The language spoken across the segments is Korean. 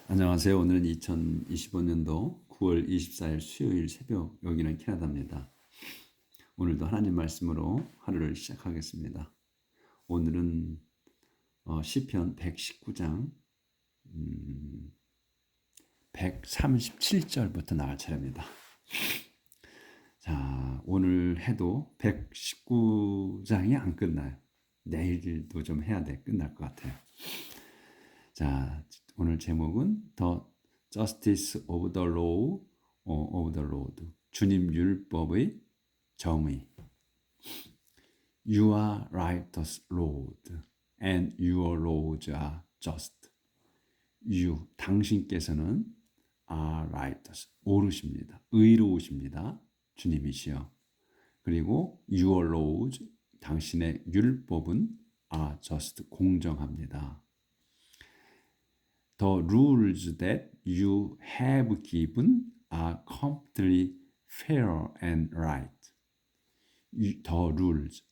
안녕하세요. 오늘은 2025년도 9월 24일 수요일 새벽, 여기는 캐나다입니다. 오늘도 하나님 말씀으로 하루를 시작하겠습니다. 오늘은 시편 119장 137절부터 나갈 차례입니다. 자, 오늘 해도 119장이 안 끝나요. 내일도 좀 해야 돼. 끝날 것 같아요. 자, 오늘 제목은 The Justice of the Law of the Lord. 주님 율법의 정의. You are righteous, Lord, and your laws are just. You, 당신께서는 are righteous, 옳으십니다. 의로우십니다. 주님이시여. 그리고 your laws, 당신의 율법은 are just, 공정합니다. The rules that you have given are completely fair and right. The rules,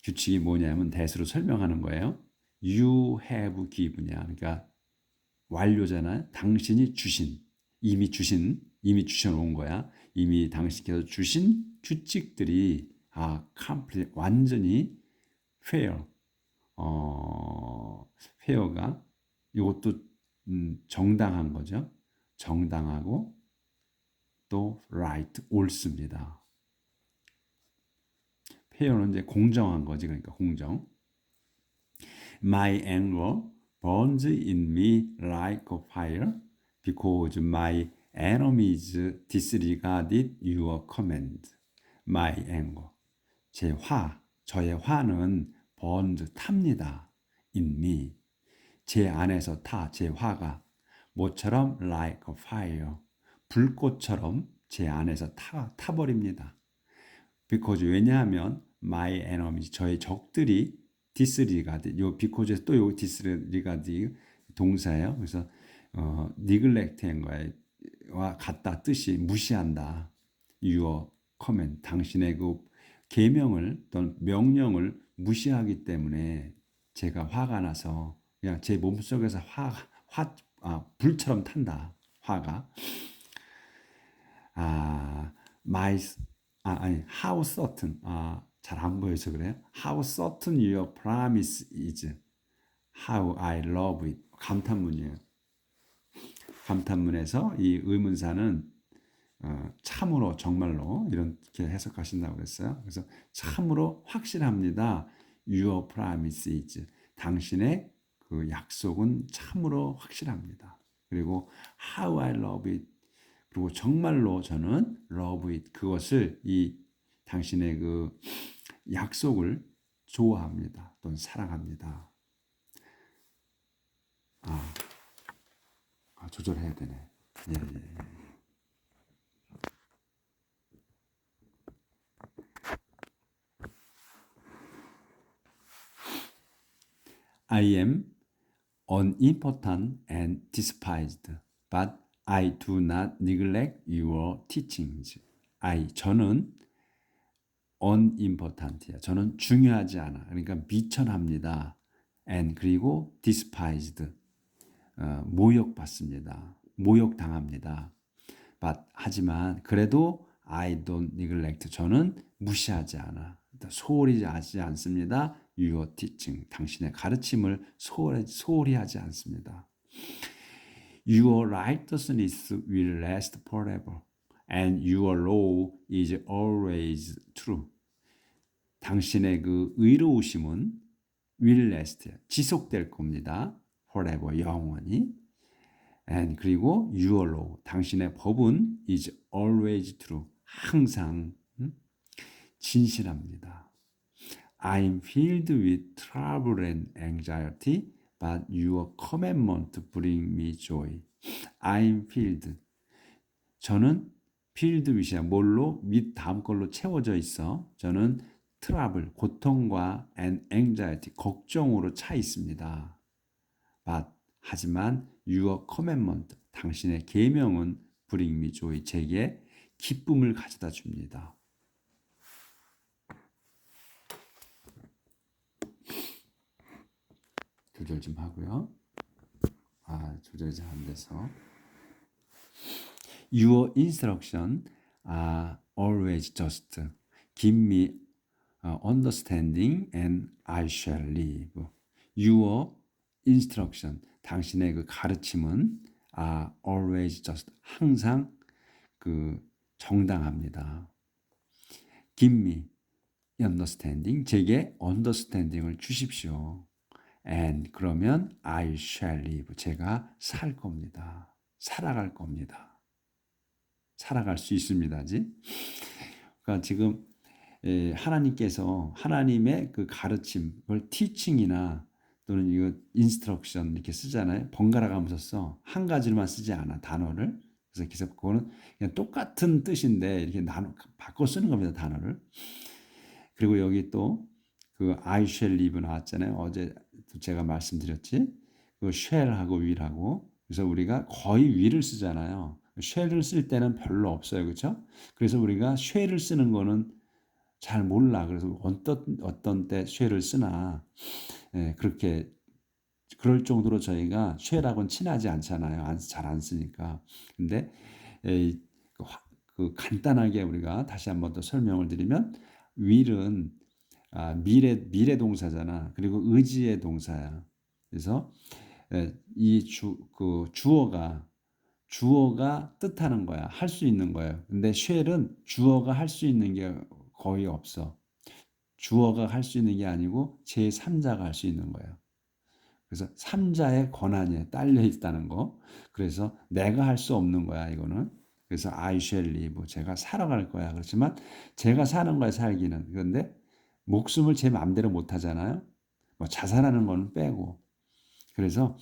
규칙이 뭐냐면 대수로 설명하는 거예요. You have given이야. 그러니까 완료잖아요. 당신이 주신, 이미 주셔놓은 거야. 이미 당신께서 주신 규칙들이 complete, 완전히 fair. 페어가 이것도 정당한 거죠. 정당하고 또 right, 옳습니다. 페어는 이제 공정한 거지. 그러니까 공정. My anger burns in me like a fire because my enemies disregarded your command. My anger. 저의 화는 burns, 탑니다. in me. 제 안에서 제 화가 뭐처럼 like a fire, 불꽃처럼 제 안에서 타버립니다. because, 왜냐하면 my enemies, 저의 적들이 disregard, 요 because에서 또 요 disregard 동사예요. 그래서 neglect한 거와 같다, 뜻이 무시한다. your command, 당신의 그 계명을 또는 명령을 무시하기 때문에 제가 화가 나서 그냥 제 몸속에서 불처럼 탄다. 화가. How certain. 잘 안 보여서 그래요. How certain your promise is. How I love it. 감탄문이에요. 감탄문에서 이 의문사는 참으로, 정말로 이렇게 해석하신다고 그랬어요. 그래서 참으로 확실합니다. Your promise is. 당신의 그 약속은 참으로 확실합니다. 그리고 how I love it. 그리고 정말로 저는 love it. 그것을, 이 당신의 그 약속을 좋아합니다. 또는 사랑합니다. 조절해야 되네. 예. I am unimportant and despised, but I do not neglect your teachings. 저는 unimportant이야. 저는 중요하지 않아. 그러니까 미천합니다. and, 그리고 despised, 모욕받습니다. 모욕당합니다. but, 하지만 그래도 I don't neglect, 저는 무시하지 않아. 소홀히 하지 않습니다. Your teaching, 당신의 가르침을 소홀히 하지 않습니다. Your righteousness will last forever, and your law is always true. 당신의 그 의로우심은 will last, 지속될 겁니다. forever, 영원히. And, 그리고 your law, 당신의 법은 is always true, 항상 진실합니다. I'm filled with trouble and anxiety, but your commandment bring me joy. I'm filled. 저는 filled with이야. 뭘로? with 다음 걸로 채워져 있어. 저는 트러블, 고통과 and anxiety, 걱정으로 차 있습니다. But, 하지만 your commandment, 당신의 계명은 bring me joy, 제게 기쁨을 가져다 줍니다. 조절 좀 하고요. 조절이 잘 안 돼서. Your instruction are always just. Give me understanding and I shall live. Your instruction, 당신의 그 가르침은 are always just, 항상 그 정당합니다. Give me understanding, 제게 understanding을 주십시오. And 그러면 I shall live, 제가 살 겁니다. 살아갈 겁니다. 살아갈 수 있습니다지. 그러니까 지금 하나님께서 하나님의 그 가르침, 그걸 teaching이나 또는 이거 instruction 이렇게 쓰잖아요. 번갈아 가면서 써. 한 가지로만 쓰지 않아, 단어를. 그래서 그거는 그냥 똑같은 뜻인데 이렇게 바꿔 쓰는 겁니다, 단어를. 그리고 여기 또 그 I shall live 나왔잖아요. 어제 제가 말씀드렸지. 그 shall하고 will하고. 그래서 우리가 거의 will을 쓰잖아요. shall을 쓸 때는 별로 없어요. 그렇죠? 그래서 우리가 shall을 쓰는 거는 잘 몰라. 그래서 어떤 때 shall을 쓰나. 그렇게 그럴 정도로 저희가 shall하고는 친하지 않잖아요. 잘 안 쓰니까. 근데 그 간단하게 우리가 다시 한번 더 설명을 드리면 will은 미래 동사잖아. 그리고 의지의 동사야. 그래서 이 주어가 뜻하는 거야. 할 수 있는 거예요. 근데 shall은 주어가 할 수 있는 게 거의 없어. 주어가 할 수 있는 게 아니고 제3자가 할 수 있는 거예요. 그래서 3자의 권한이 딸려 있다는 거. 그래서 내가 할 수 없는 거야, 이거는. 그래서 I shall live, 제가 살아갈 거야. 그렇지만 제가 사는 거야, 살기는. 그런데 목숨을 제 마음대로 못 하잖아요. 뭐 자살하는 거는 빼고. 그래서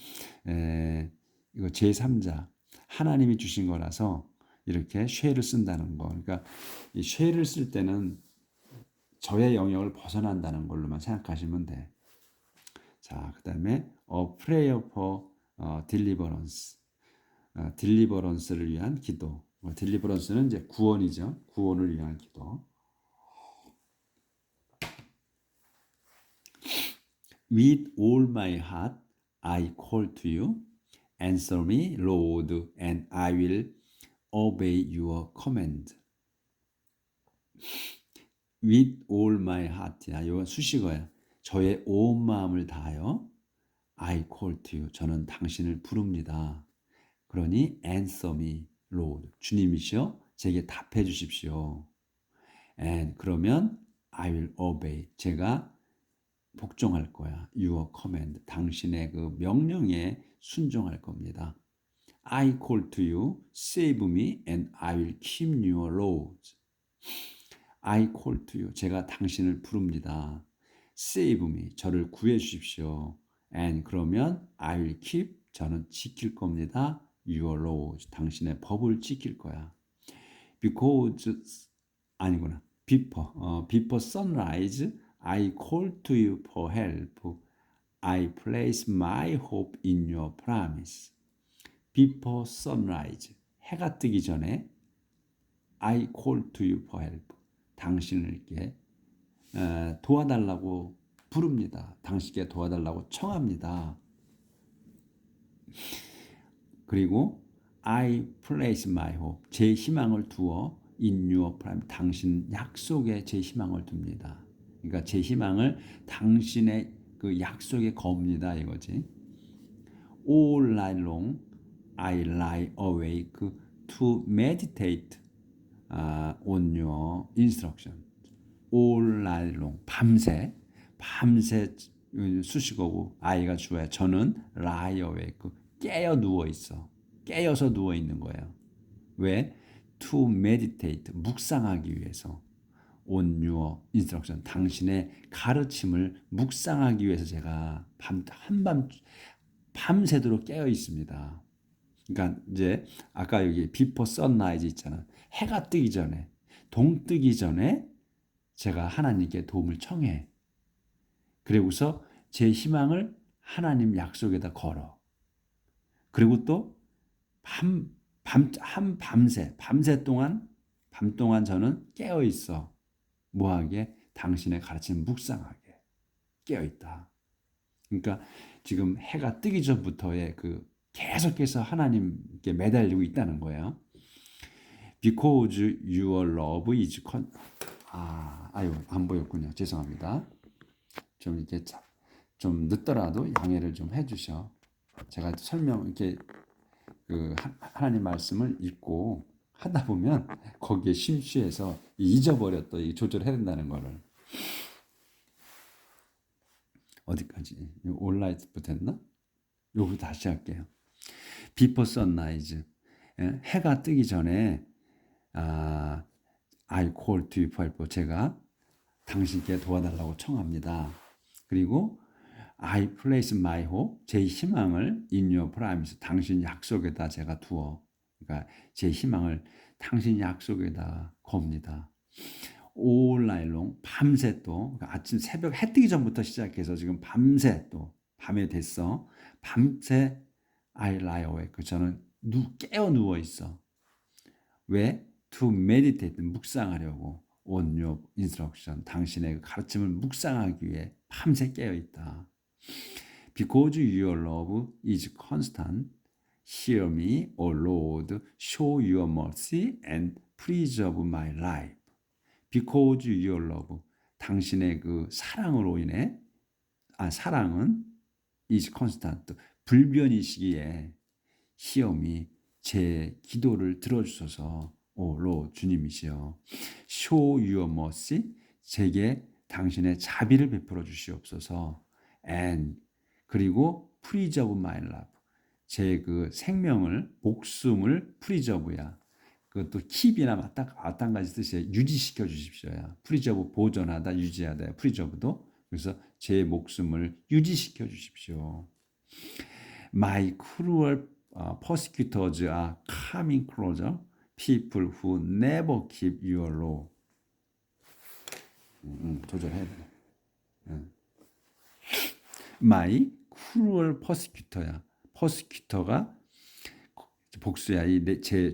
이거 제3자, 하나님이 주신 거라서 이렇게 shall을 쓴다는 거. 그러니까 이 shall을 쓸 때는 저의 영역을 벗어난다는 걸로만 생각하시면 돼. 자, 그다음에 a prayer for deliverance. 딜리버런스를 위한 기도. 딜리버런스는 이제 구원이죠. 구원을 위한 기도. With all my heart I call to you. Answer me, Lord, and I will obey your command. With all my heart야. 이건 수식어야. 저의 온 마음을 다하여 I call to you. 저는 당신을 부릅니다. 그러니 answer me, Lord. 주님이시여, 제게 답해 주십시오. And 그러면 I will obey. 제가 복종할 거야. Your command. 당신의 그 명령에 순종할 겁니다. I call to you, save me, and I will keep your laws. I call to you. 제가 당신을 부릅니다. Save me. 저를 구해 주십시오. And 그러면 I will keep. 저는 지킬 겁니다. Your laws. 당신의 법을 지킬 거야. Because 아니구나. Before sunrise, I call to you for help. I place my hope in your promise. Before sunrise, 해가 뜨기 전에 I call to you for help. 당신을 이렇게 도와달라고 부릅니다. 당신께 도와달라고 청합니다. 그리고 I place my hope. 제 희망을 두어 in your promise. 당신 약속에 제 희망을 둡니다. 그러니까 제 희망을 당신의 그 약속에 겁니다, 이거지. All night long I lie awake to meditate on your instruction. All night long. 밤새 수식어고 I가 주어야. 저는 lie awake. 깨어 누워 있어. 깨어서 누워 있는 거예요. 왜? To meditate. 묵상하기 위해서. On your instruction. 당신의 가르침을 묵상하기 위해서 제가 밤새도록 깨어 있습니다. 그러니까 이제 아까 여기 before sunrise 있잖아. 해가 뜨기 전에, 동 뜨기 전에 제가 하나님께 도움을 청해. 그리고서 제 희망을 하나님 약속에다 걸어. 그리고 또 밤새 동안 저는 깨어 있어. 뭐하게? 당신의 가르침 묵상하게 깨어 있다. 그러니까 지금 해가 뜨기 전부터의 그 계속해서 하나님께 매달리고 있다는 거예요. Because your love is 아유 안 보였군요. 죄송합니다. 좀 이렇게 좀 늦더라도 양해를 좀 해주셔. 제가 설명 이렇게 그 하나님 말씀을 읽고 하다 보면 거기에 심취해서 잊어버렸더 이 조절해야 된다는 거를. 어디까지? 올라이트부터 했나? 요거 다시 할게요. Before sunrise. 해가 뜨기 전에 I call to you for help. 제가 당신께 도와달라고 청합니다. 그리고 I place my hope. 제 희망을 in your promise. 당신 약속에다 제가 두어. 그러니까 제 희망을 당신 약속에다 겁니다. all night long. 밤새 또 그러니까 아침 새벽 해 뜨기 전부터 시작해서 지금 밤새 또 밤에 됐어. 밤새 I lie awake. 저는 깨어 누워 있어. 왜? To meditate. 묵상하려고. on your instruction. 당신의 가르침을 묵상하기 위해 밤새 깨어 있다. Because your love is constant. Hear me, O Lord. Show your mercy and preserve my life. Because your love. 당신의 그 사랑으로 인해 사랑은 is constant. 불변이시기에 hear me. 제 기도를 들어주소서. 오 Lord 주님이시여. Show your mercy. 제게 당신의 자비를 베풀어 주시옵소서. And 그리고 preserve my life. 제 그 생명을 목숨을 preserve야. 그것도 keep이나 마찬가지 뜻이에요. 유지시켜 주십시오야. preserve 보존하다 유지하다. preserve도 그래서 제 목숨을 유지시켜 주십시오. My cruel persecutors are coming closer. People who never keep your law. 조절해야 돼. My cruel persecutor야. persecutor가 복수야.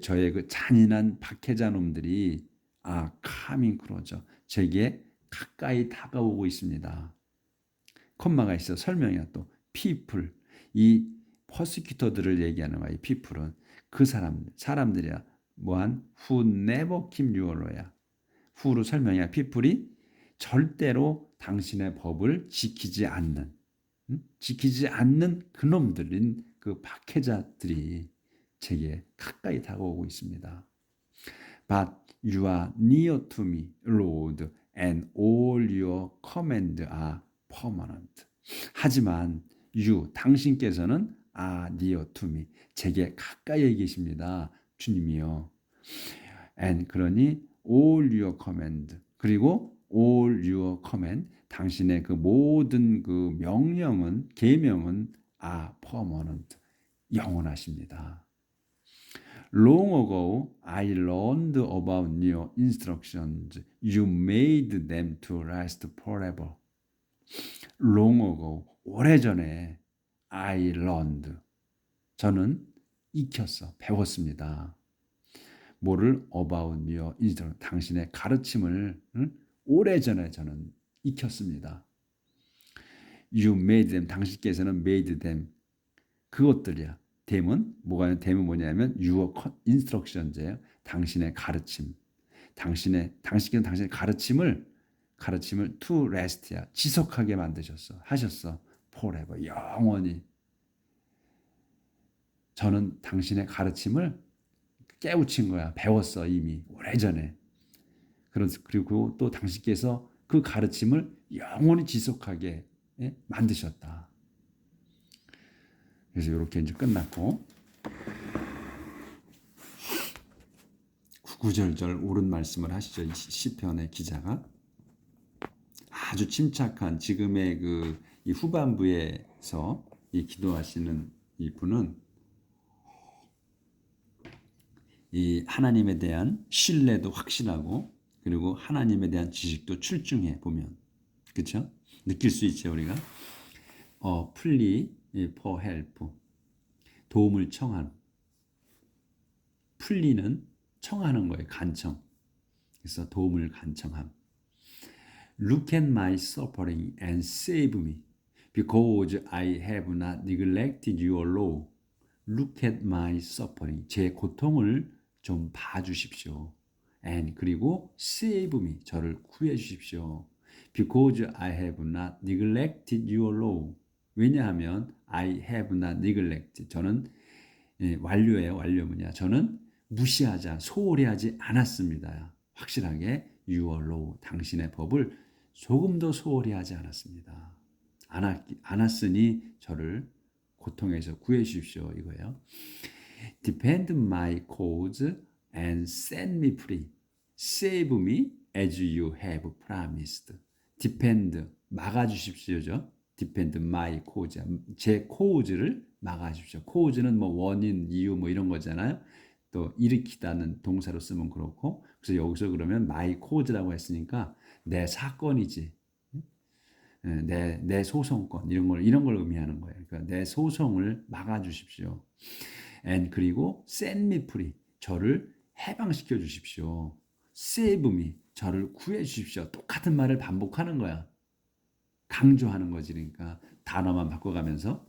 저의 그 잔인한 박해자 놈들이 coming closer. 제게 가까이 다가오고 있습니다. 콤마가 있어. 설명이야 또. people. 이 퍼시큐터들을 얘기하는 거야. 이 people은 그 사람들이야. 뭐한 who never keep your law야. who로 설명이야. people이 절대로 당신의 법을 지키지 않는 그놈들인 그 박해자들이 제게 가까이 다가오고 있습니다. But you are near to me, Lord, and all your commands are permanent. 하지만 당신께서는 near to me, 제게 가까이에 계십니다. 주님이요. And 그러니 all your command, 그리고 all your command, 당신의 그 모든 그 계명은 permanent, 영원하십니다. Long ago, I learned about your instructions. You made them to last forever. Long ago, 오래전에 I learned. 저는 배웠습니다. 뭐를 about your instruction. 당신의 가르침을 오래전에 저는 익혔습니다. You made them. 당신께서는 made them. 그것들이야. them은 뭐냐면 your instructions예요. 당신의 가르침. 당신께서 당신의 가르침을 to last야. 지속하게 하셨어. forever. 영원히. 저는 당신의 가르침을 깨우친 거야. 배웠어 이미 오래전에. 그리고 또 당신께서 그 가르침을 영원히 지속하게 만드셨다. 그래서 이렇게 이제 끝났고 9절절 옳은 말씀을 하시죠. 이 시편의 기자가 아주 침착한 지금의 이 후반부에서 이 기도하시는 이 분은 이 하나님에 대한 신뢰도 확실하고 그리고 하나님에 대한 지식도 출중해 보면 그렇죠? 느낄 수 있죠 우리가. 플리 for help. 도움을 청한. 플리는 청하는 거예요. 간청. 그래서 도움을 간청함. Look at my suffering and save me because I have not neglected your law. look at my suffering. 제 고통을 좀 봐주십시오. and 그리고 save me. 저를 구해 주십시오. because I have not neglected your law. 왜냐하면 I have not neglected. 저는 완료예요. 완료문이야. 저는 무시하자, 소홀히 하지 않았습니다. 확실하게 your law. 당신의 법을 조금도 소홀히 하지 않았습니다. 않았으니 저를 고통에서 구해 주십시오. 이거예요. Defend my cause and set me free. Save me as you have promised. Defend, 막아주십시오죠. Defend my cause. 제 cause를 막아주십시오. cause는 뭐 원인, 이유 뭐 이런 거잖아요. 또 일으키다는 동사로 쓰면 그렇고, 그래서 여기서 그러면 my cause라고 했으니까 내 사건이지. 내 소송권 이런 걸 의미하는 거예요. 그러니까 내 소송을 막아주십시오. and 그리고 set me free. 저를 해방시켜 주십시오. save me. 저를 구해 주십시오. 똑같은 말을 반복하는 거야. 강조하는 거지. 그러니까 단어만 바꿔가면서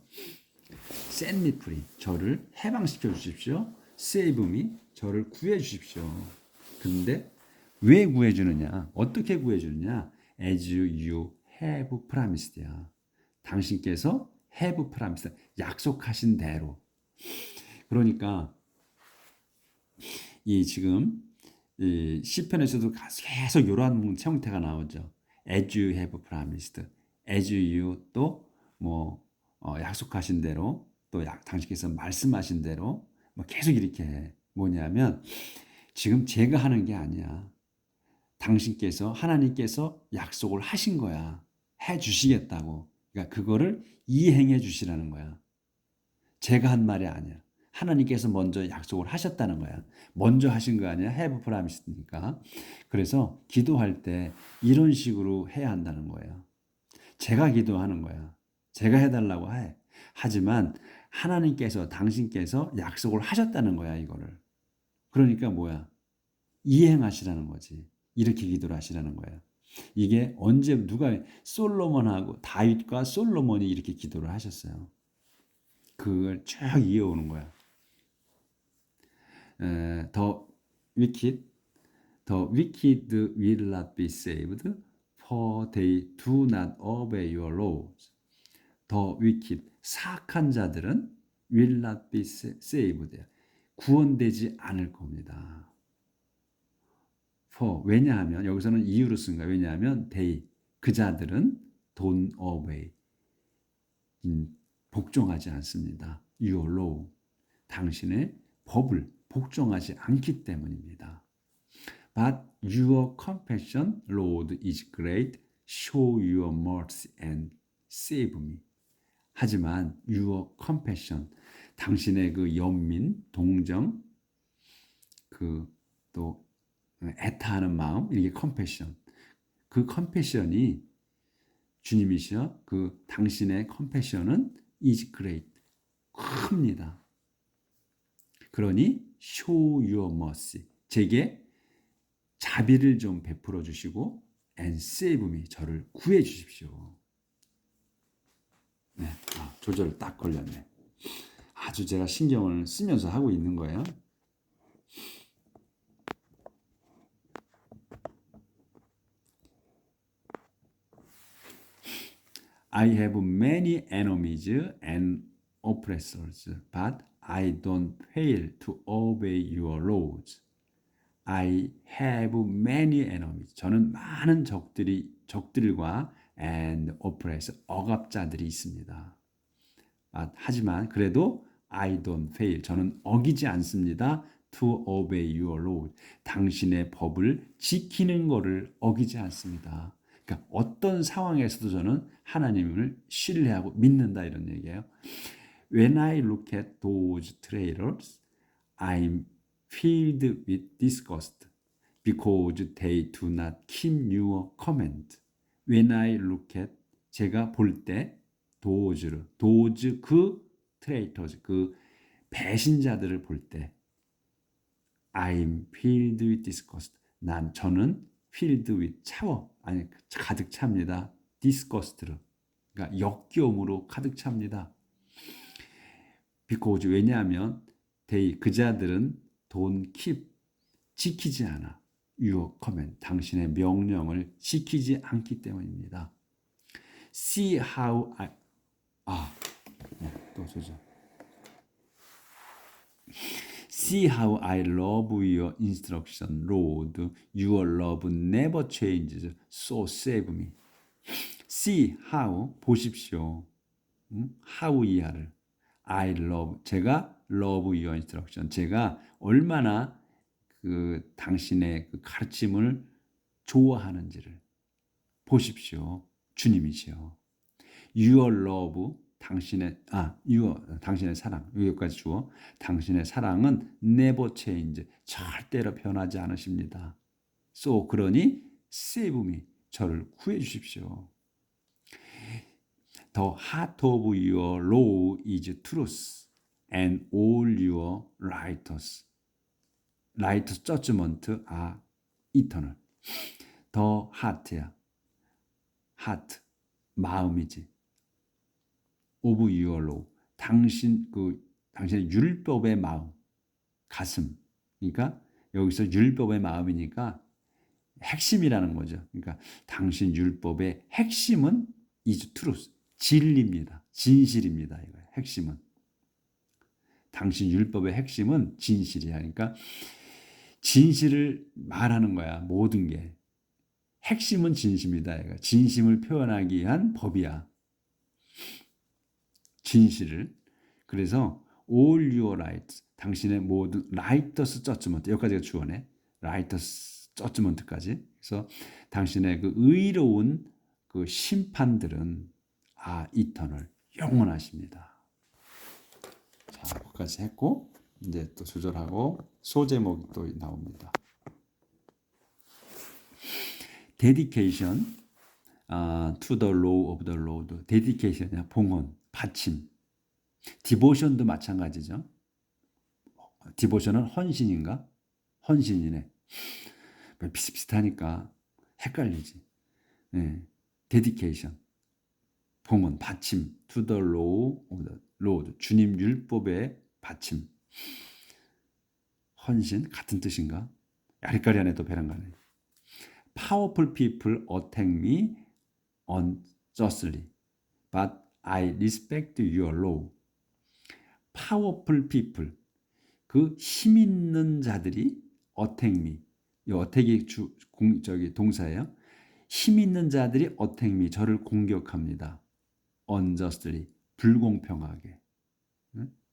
set me free. 저를 해방시켜 주십시오. save me. 저를 구해 주십시오. 근데 왜 구해 주느냐? 어떻게 구해 주느냐? as you have promised야. 당신께서 have promised. 약속하신 대로. 그러니까 이 지금 이 시편에서도 계속 이러한 형태가 나오죠. As you have promised, as you 또 뭐 약속하신 대로 또 당신께서 말씀하신 대로 뭐 계속 이렇게 해. 뭐냐면 지금 제가 하는 게 아니야. 당신께서 하나님께서 약속을 하신 거야. 해 주시겠다고. 그러니까 그거를 이행해 주시라는 거야. 제가 한 말이 아니야. 하나님께서 먼저 약속을 하셨다는 거야. 먼저 하신 거 아니야? have promised니까. 그래서 기도할 때 이런 식으로 해야 한다는 거예요. 제가 기도하는 거야. 제가 해달라고 해. 하지만 하나님께서 당신께서 약속을 하셨다는 거야. 이거를. 그러니까 뭐야? 이행하시라는 거지. 이렇게 기도를 하시라는 거야. 이게 언제 누가 솔로몬하고 다윗과 솔로몬이 이렇게 기도를 하셨어요. 그걸 쭉 이어오는 거야. The wicked will not be saved, for they do not obey your laws. The wicked, 사악한 자들은 will not be saved, 구원되지 않을 겁니다. For, 왜냐하면, 여기서는 이유로 쓴 거야. 왜냐하면 they, 그 자들은 don't obey, 복종하지 않습니다. Your law, 당신의 법을 복종하지 않기 때문입니다. But your compassion, Lord, is great. Show your mercy and save me. 하지만 your compassion, 당신의 그 연민, 동정, 그 또 애타하는 마음, 이게 compassion. 그 compassion이 주님이시여, 그 당신의 compassion은 is great. 큽니다. 그러니 show your mercy. 제게 자비를 좀 베풀어 주시고 and save me. 저를 구해 주십시오. 네, 조절 딱 걸렸네. 아주 제가 신경을 쓰면서 하고 있는 거예요. I have many enemies and oppressors, but I don't fail to obey your laws. I have many enemies. 저는 많은 적들과 and oppressors, 억압자들이 있습니다. 하지만 그래도 I don't fail. 저는 어기지 않습니다. To obey your law. 당신의 법을 지키는 것을 어기지 않습니다. 그러니까 어떤 상황에서도 저는 하나님을 신뢰하고 믿는다 이런 얘기예요. When I look at those traitors, I'm filled with disgust because they do not keep your command. When I look at, 제가 볼 때 those 그 traitors, 그 배신자들을 볼 때 I'm filled with disgust. 저는 filled with 가득 찹니다. disgust로. 그러니까 역겨움으로 가득 찹니다. because 왜냐하면 그자들은 don't keep 지키지 않아. your command 당신의 명령을 지키지 않기 때문입니다. See how I 또 조져. See how I love your instruction, Lord. Your love never changes. So save me. See how 보십시오. how 이하를 I love 제가 love your instruction 제가 얼마나 그 당신의 그 가르침을 좋아하는지를 보십시오. 주님이시여. Your love 당신의 사랑 여기까지 주어 당신의 사랑은 never change 절대로 변하지 않으십니다. So 그러니 save me 저를 구해 주십시오. The heart of your law is truth, and all your righteous judgment are eternal. The heart야, heart 마음이지. Of your law 당신의 율법의 마음, 가슴. 그러니까 여기서 율법의 마음이니까 핵심이라는 거죠. 그러니까 당신 율법의 핵심은 is truth. 진리입니다. 진실입니다. 이거 핵심은 당신 율법의 핵심은 진실이야. 그러니까 진실을 말하는 거야. 모든 게 핵심은 진심이다. 이거 진심을 표현하기 위한 법이야. 진실을. 그래서 all your rights 당신의 모든 righteous judgment 여기까지가 주어네. righteous judgment까지. 그래서 당신의 그 의로운 그 심판들은 eternal 영원하십니다. 자, 거기까지 했고 이제 또 조절하고 소제목이 또 나옵니다. Dedication to the law of the Lord. Dedication이야 봉헌, 바침. Devotion도 마찬가지죠. Devotion은 헌신인가? 헌신이네. 비슷비슷하니까 헷갈리지. 네. Dedication. 봉헌, 바침, to the law of the Lord, 주님 율법의 바침. 헌신, 같은 뜻인가? 헷갈리 안에 또 배랑가네. Powerful people attack me unjustly, but I respect your law. Powerful people, 그 힘 있는 자들이 attack me. 이 attack이 동사예요. 힘 있는 자들이 attack me, 저를 공격합니다. unjustly, 불공평하게,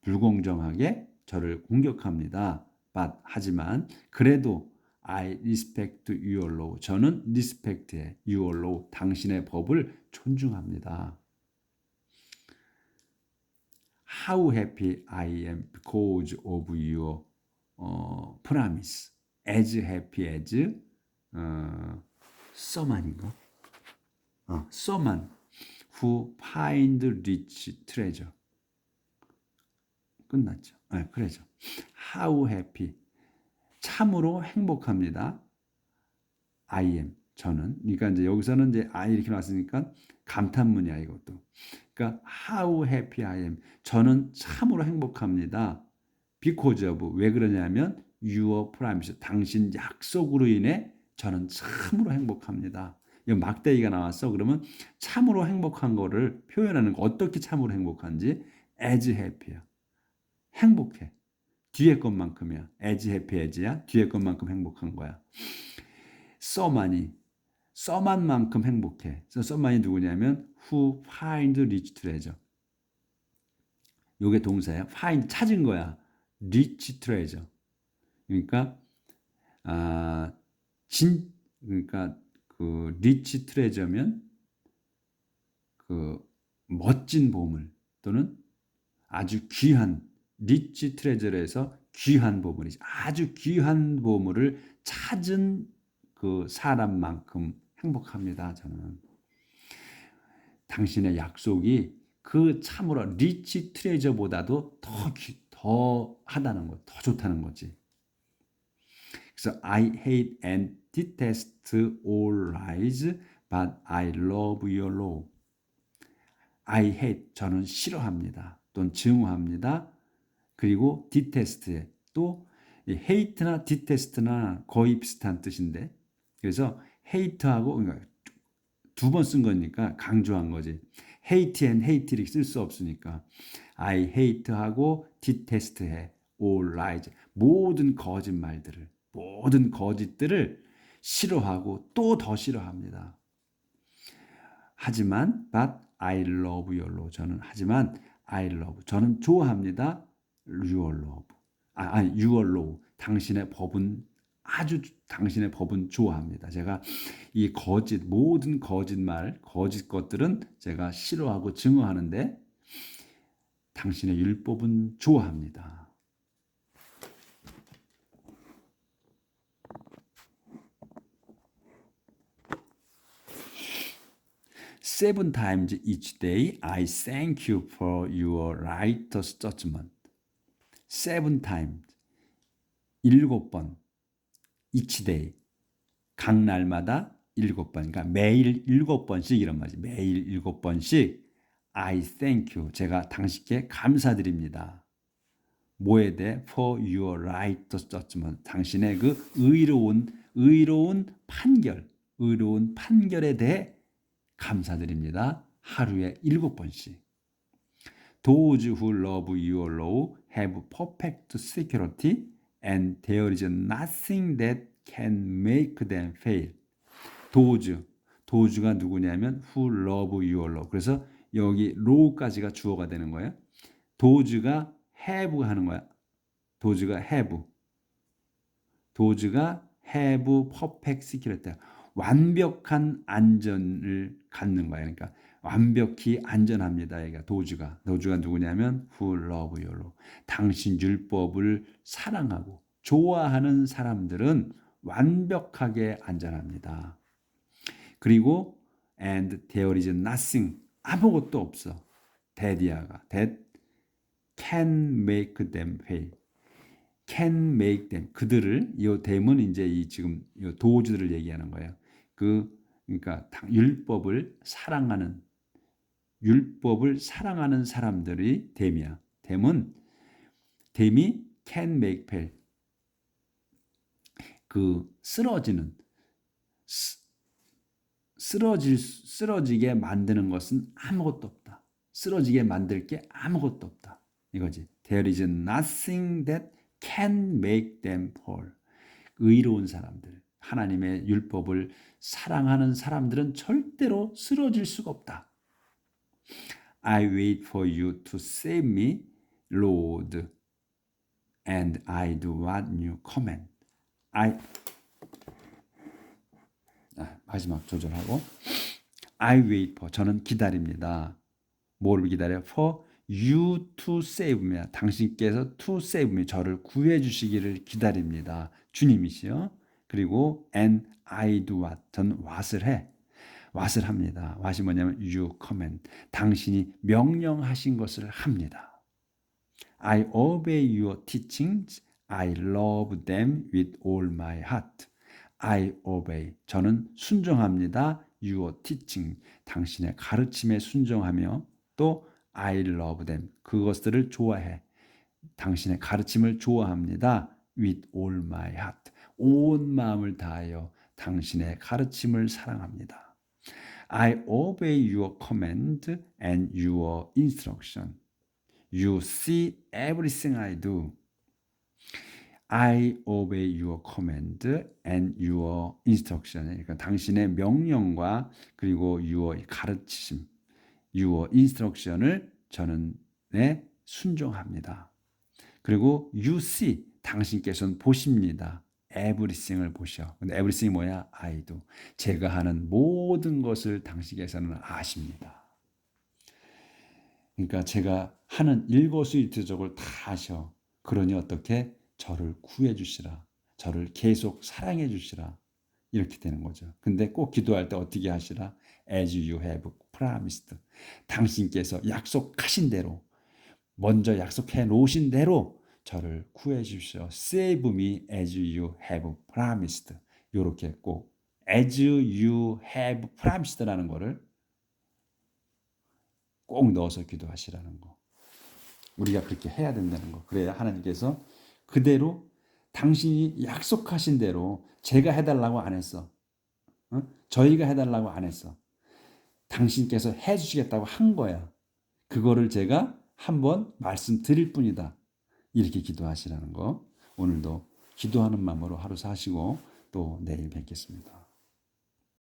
불공정하게 저를 공격합니다. But 하지만 그래도 I respect your law. 저는 respect해 your law. 당신의 법을 존중합니다. How happy I am because of your promise. As happy as someone인가? someone who find rich treasure. 끝났죠. 그래죠. How happy. 참으로 행복합니다. I am. 저는. 그러니까 이제 여기서는 이제 I 이렇게 나왔으니까 감탄문이야, 이것도. 그러니까 how happy I am. 저는 참으로 행복합니다. Because of. 왜 그러냐면 your promise. 당신 약속으로 인해 저는 참으로 행복합니다. 이 막대기가 나왔어. 그러면 참으로 행복한 거를 표현하는 거. 어떻게 참으로 행복한지 as happy야. 행복해. 뒤에 것만큼이야. as happy as야. 뒤에 것만큼 행복한 거야. 써만만큼 행복해. 써만이 누구냐면 who find rich treasure. 요게 동사야. find 찾은 거야. rich treasure. 그러니까 그러니까 그 rich treasure면 그 멋진 보물 또는 아주 귀한 rich treasure에서 귀한 보물이지. 아주 귀한 보물을 찾은 그 사람만큼 행복합니다. 저는 당신의 약속이 그 참으로 리치 트레저보다도 더 하다는 것, 더 좋다는 거지. 그래서 I hate and detest all lies, but I love your law. I hate 저는 싫어합니다. 또는 증오합니다. 그리고 detest에 또 hate나 detest나 거의 비슷한 뜻인데 그래서 hate하고 그러니까 두 번 쓴 거니까 강조한 거지. hate and hate를 쓸 수 없으니까 I hate하고 detest해 all lies 모든 거짓말들을 모든 거짓들을 싫어하고 또 더 싫어합니다. 하지만 but I love your law 저는 하지만 I love 저는 좋아합니다. your love 아니 your law 당신의 법은 아주 당신의 법은 좋아합니다. 제가 이 거짓 모든 거짓말 거짓 것들은 제가 싫어하고 증오하는데 당신의 율법은 좋아합니다. Seven times each day I thank you for your righteous judgment. Seven times 7번 each day 각 날마다 7번 그러니까 매일 7번씩 이런 말이지. 매일 7번씩 I thank you 제가 당신께 감사드립니다. 뭐에 대해 for your righteous judgment 당신의 그 의로운 판결에 대해 감사드립니다. 하루에 7번씩. Those who love your law have perfect security and there is nothing that can make them fail. 도주가 누구냐면 who love your law. 그래서 여기 law까지가 주어가 되는 거예요. 도주가 have 하는 거야. 도주가 have perfect security. 완벽한 안전을 갖는 거야. 그러니까 완벽히 안전합니다. 얘가 도주가 누구냐면 who love your law. 당신 율법을 사랑하고 좋아하는 사람들은 완벽하게 안전합니다. 그리고 and there is nothing 아무것도 없어. that can make them fail. can make them 그들을 이 them은 이제 이 지금 이 도주들을 얘기하는 거예요. 그러니까 율법을 사랑하는 사람들이 them이야. them이 can make fail 쓰러지게 만드는 것은 아무것도 없다. 쓰러지게 만들 게 아무것도 없다. 이거지. There is nothing that can make them fall. 의로운 사람들, 하나님의 율법을 사랑하는 사람들은 절대로 쓰러질 수가 없다. I wait for you to save me, Lord, and I do what you command. 마지막 조절하고 I wait for 저는 기다립니다. 뭐를 기다려? For you to save me 당신께서 to save me 저를 구해 주시기를 기다립니다. 주님이시요. 그리고 and I do what 전 what을 합니다. what이 뭐냐면 you command 당신이 명령하신 것을 합니다. I obey your teachings. I love them with all my heart. I obey. 저는 순종합니다. Your teaching. 당신의 가르침에 순종하며 또 I love them. 그것들을 좋아해. 당신의 가르침을 좋아합니다. With all my heart. 온 마음을 다하여 당신의 가르침을 사랑합니다. I obey your command and your instruction. You see everything I do. I obey your command and your instruction. 그러니까 당신의 명령과 그리고 your 가르침, your instruction을 저는 순종합니다. 그리고 you see, 당신께서는 보십니다. everything을 보셔. 근데 everything이 뭐야? I do. 제가 하는 모든 것을 당신께서는 아십니다. 그러니까 제가 하는 일거수일투족을 다 아셔. 그러니 어떻게? 저를 구해 주시라. 저를 계속 사랑해 주시라. 이렇게 되는 거죠. 근데 꼭 기도할 때 어떻게 하시라? As you have promised. 당신께서 약속하신 대로 먼저 약속해 놓으신 대로 저를 구해 주시오. Save me as you have promised. 이렇게 꼭 as you have promised라는 거를 꼭 넣어서 기도하시라는 거. 우리가 그렇게 해야 된다는 거. 그래야 하나님께서 그대로 당신이 약속하신 대로 제가 해달라고 안 했어. 저희가 해달라고 안 했어. 당신께서 해주시겠다고 한 거야. 그거를 제가 한번 말씀드릴 뿐이다. 이렇게 기도하시라는 거. 오늘도 기도하는 마음으로 하루 사시고 또 내일 뵙겠습니다.